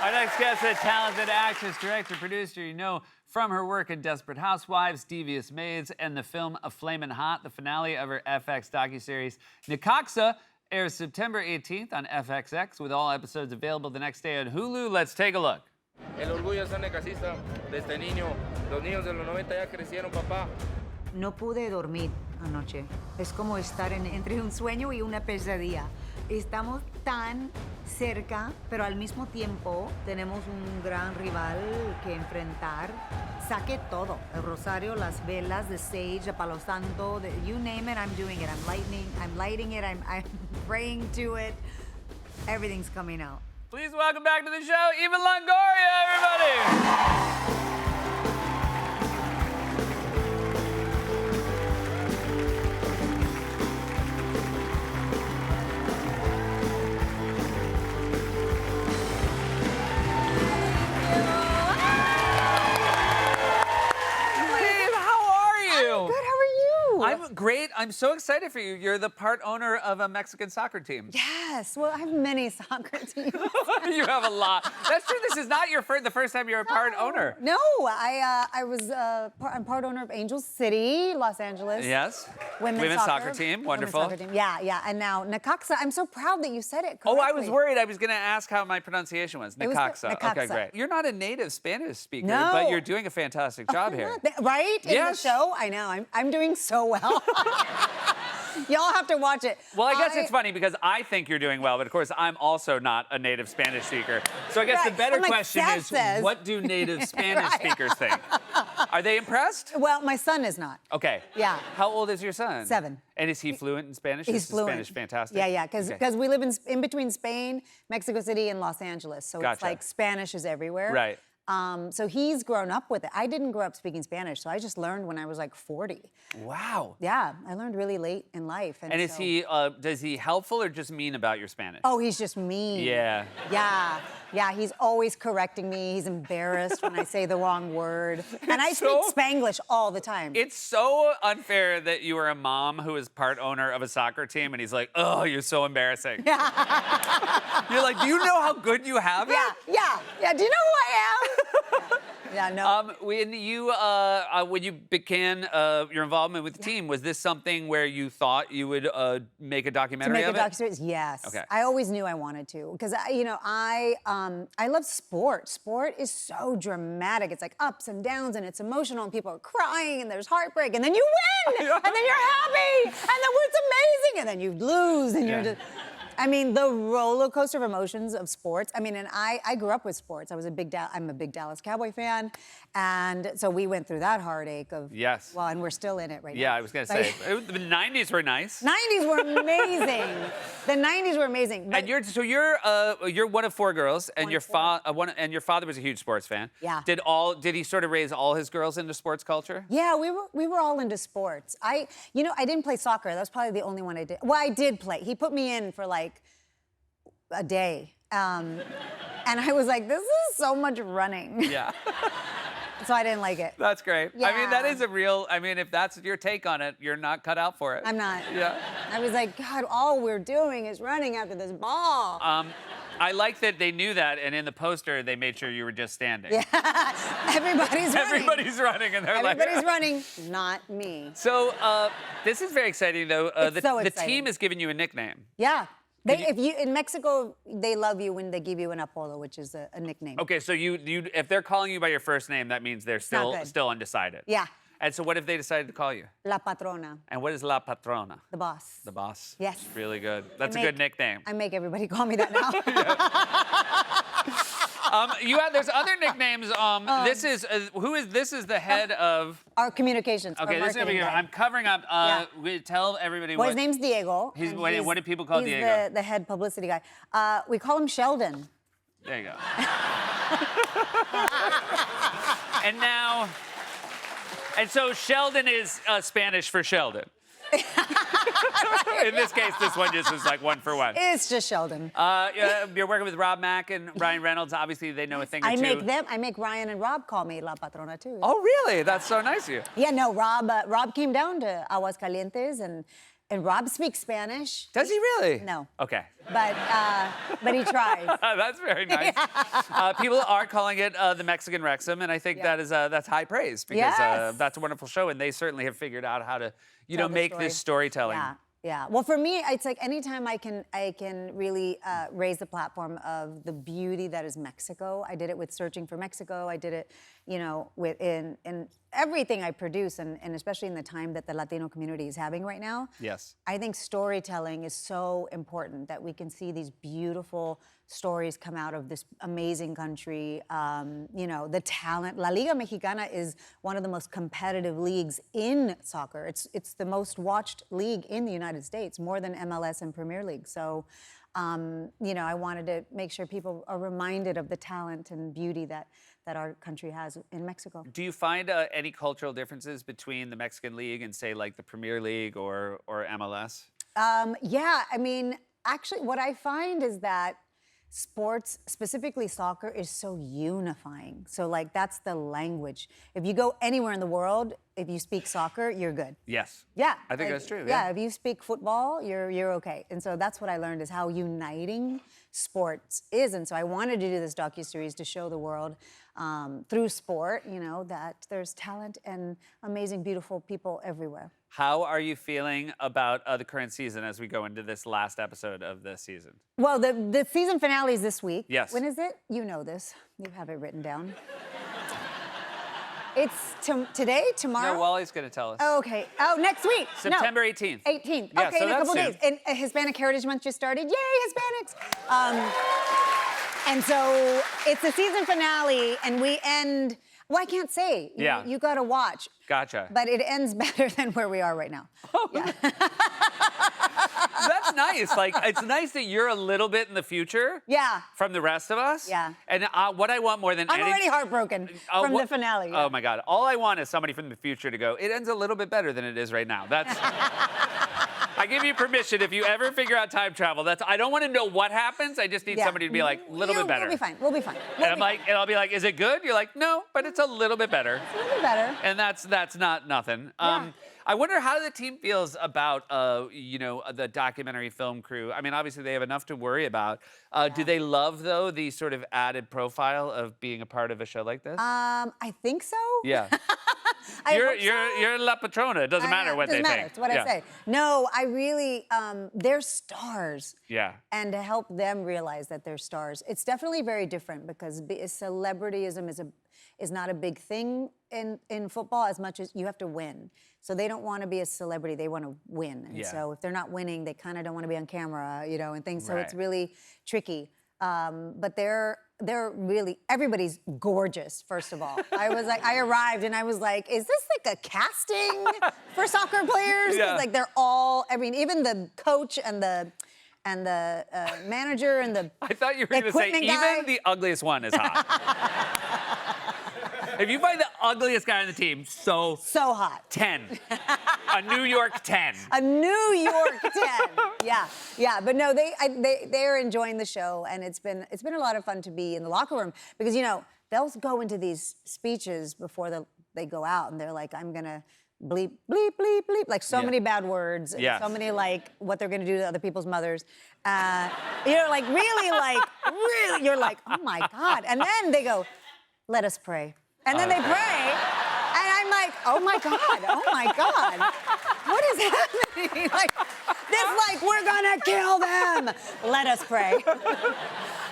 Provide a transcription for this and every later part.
Our next guest is a talented actress, director, producer. You know from her work in Desperate Housewives, Devious Maids, and the film A Flamin' Hot, the finale of her FX docuseries. Necaxa airs September 18th on FXX, with all episodes available the next day on Hulu. Let's take a look. El orgullo de ser necasista desde niño. Los niños de los 90 ya crecieron, papá. No pude dormir anoche. Es como estar entre un sueño y una pesadilla. Estamos tan cerca, pero al mismo tiempo tenemos un gran rival que enfrentar. Saqué todo. El rosario, las velas, the sage, the palo santo, you name it, I'm doing it. I'm lighting it, I'm praying to it. Everything's coming out. Please welcome back to the show, Eva Longoria, everybody! I'm great. I'm so excited for you. You're the part owner of a Mexican soccer team. Yes. Well, I have many soccer teams. You have a lot. That's true. This is not the first time you're a part owner. No, I'm part owner of Angel City, Los Angeles. Yes. Women's soccer team. Wonderful. Women's soccer team. Yeah. And now Necaxa. I'm so proud that you said it correctly. Oh, I was worried. I was going to ask how my pronunciation was. Necaxa. Necaxa. Okay, great. You're not a native Spanish speaker, no. but you're doing a fantastic job here. Right? Yes. In the show? I know. I'm doing so well. Y'all have to watch it. Well, I guess it's funny because I think you're doing well, but of course I'm also not a native Spanish speaker. So I guess the better question is, what do native Spanish speakers think? Are they impressed? Well, my son is not. Okay. Yeah. How old is your son? 7. And is he fluent in Spanish? He's fluent. Spanish fantastic? Yeah, because we live in between Spain, Mexico City, and Los Angeles. So Gotcha. It's like Spanish is everywhere. Right. So he's grown up with it. I didn't grow up speaking Spanish, so I just learned when I was like 40. Wow. Yeah, I learned really late in life. And is he helpful or just mean about your Spanish? Oh, he's just mean. Yeah. Yeah, he's always correcting me. He's embarrassed when I say the wrong word. And I speak Spanglish all the time. It's so unfair that you are a mom who is part owner of a soccer team, and he's like, oh, you're so embarrassing. You're like, do you know how good you have it? Yeah. Do you know who I am? Yeah, no. When you began your involvement with the team, was this something where you thought you would make a documentary of it? To make a documentary, yes. Okay. I always knew I wanted to because I love sport. Sport is so dramatic. It's like ups and downs, and it's emotional, and people are crying, and there's heartbreak, and then you win, and then you're happy, and then it's amazing, and then you lose, and you're just. I mean, the roller coaster of emotions of sports. I mean, and I grew up with sports. I'm a big Dallas Cowboy fan, and so we went through that heartache of. Yes. Well, and we're still in it right now. Yeah, I was gonna say the '90s were nice. '90s were amazing. The '90s were amazing. And you're one of 4 girls, and your father was a huge sports fan. Yeah. Did he sort of raise all his girls into sports culture? Yeah, we were all into sports. I didn't play soccer. That was probably the only one I did. Well, I did play. He put me in for like a day. And I was like, this is so much running. Yeah. So I didn't like it. That's great. Yeah. I mean, that is if that's your take on it, you're not cut out for it. I'm not. Yeah. I was like, God, all we're doing is running after this ball. I like that they knew that, and in the poster, they made sure you were just standing. Yeah. Everybody's running. Everybody's running, and they're Everybody's running, not me. So this is very exciting, though. It's so the exciting. team has given you a nickname. Yeah. In Mexico, they love you when they give you an apodo, which is a nickname. Okay, so if they're calling you by your first name, that means they're still undecided. Yeah. And so what if they decided to call you? La Patrona. And what is La Patrona? The boss. The boss. Yes. Really good. That's a good nickname. I make everybody call me that now. There's other nicknames. This is the head of our communications. Okay, this is gonna be. I'm covering up. We tell everybody. Well, his name's Diego. What do people call Diego? He's the head publicity guy. We call him Sheldon. There you go. And so Sheldon is Spanish for Sheldon. In this case, this one just is like 1 for 1. It's just Sheldon. You're working with Rob Mack and Ryan Reynolds. Obviously, they know a thing or two. I make Ryan and Rob call me La Patrona too. Oh, really? That's so nice of you. Yeah, no, Rob came down to Aguascalientes and And Rob speaks Spanish. Does he really? No. Okay. But he tries. That's very nice. People are calling it the Mexican Wrexham, and I think Yeah. that's high praise because Yes. that's a wonderful show, and they certainly have figured out how to, Tell the make story. this storytelling. Yeah, yeah. Well, for me, it's like anytime I can really raise the platform of the beauty that is Mexico. I did it with Searching for Mexico. I did it, with in everything I produce, and especially in the time that the Latino community is having right now. Yes. I think storytelling is so important that we can see these beautiful stories come out of this amazing country. The talent. La Liga Mexicana is one of the most competitive leagues in soccer. It's the most watched league in the United States, more than MLS and Premier League. So, I wanted to make sure people are reminded of the talent and beauty that our country has in Mexico. Do you find any cultural differences between the Mexican League and, say, like the Premier League or MLS? Yeah, I mean, actually, what I find is that sports, specifically soccer, is so unifying. So, like, that's the language. If you go anywhere in the world, if you speak soccer, you're good. Yes. Yeah. I think that's true. Yeah, if you speak football, you're okay. And so that's what I learned is how uniting sports is. And so I wanted to do this docuseries to show the world through sport, that there's talent and amazing, beautiful people everywhere. How are you feeling about the current season as we go into this last episode of the season? Well, the season finale is this week. Yes. When is it? You know this. You have it written down. It's today, tomorrow? No, Wally's going to tell us. Oh, okay. Oh, next week. September 18th. 18th. Yeah, Okay, so in a that's couple soon. days. And Hispanic Heritage Month just started. Yay, Hispanics! And so it's the season finale, and we end. Well, I can't say. Yeah. You got to watch. Gotcha. But it ends better than where we are right now. Yeah. That's nice. Like, it's nice that you're a little bit in the future. Yeah. From the rest of us. Yeah. And what I want more than I'm already heartbroken from the finale. Yeah. Oh my God. All I want is somebody from the future to go, it ends a little bit better than it is right now. That's. I give you permission if you ever figure out time travel. I don't want to know what happens. I just need somebody to be like, a little bit better. We'll be fine. We'll be fine. And I'll be like, is it good? You're like, no, but it's a little bit better. It's a little bit better. And that's not nothing. Yeah. I wonder how the team feels about, the documentary film crew. I mean, obviously they have enough to worry about. Do they love, though, the sort of added profile of being a part of a show like this? I think so. Yeah. I hope so. You're La Patrona. It doesn't matter what they It doesn't matter. think. It's what I say. No, I really, they're stars. Yeah. And to help them realize that they're stars, it's definitely very different because celebrityism is not a big thing in football as much as you have to win. So they don't want to be a celebrity; they want to win. And so if they're not winning, they kind of don't want to be on camera, and things. So it's really tricky. But they're really, everybody's gorgeous, first of all. I arrived and I was like, is this like a casting for soccer players? 'Cause, Yeah. like they're all, even the coach and the manager and the I thought you were going to say, equipment guy. even the ugliest one is hot. If you find the ugliest guy on the team, so hot. 10. A New York 10. A New York 10. Yeah. But no, they're enjoying the show, and it's been a lot of fun to be in the locker room because they'll go into these speeches before they go out, and they're like, I'm gonna bleep, bleep, bleep, bleep, like so many bad words, and so many like what they're gonna do to other people's mothers. Really, you're like, oh my God. And then they go, let us pray. And then they pray, and I'm like, oh my God, what is happening? We're gonna kill them. Let us pray.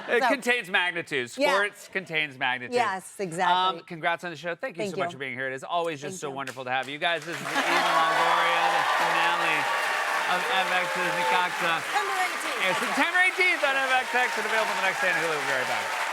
It contains magnitude. Sports contains magnitude. Yes, exactly. Congrats on the show. Thank you so much for being here. It is always just so you. wonderful to have you guys. This is Eva Longoria, the finale of FX's Necaxa. September 18th. September 18th on FX and available the next day on Hulu. We'll be right back.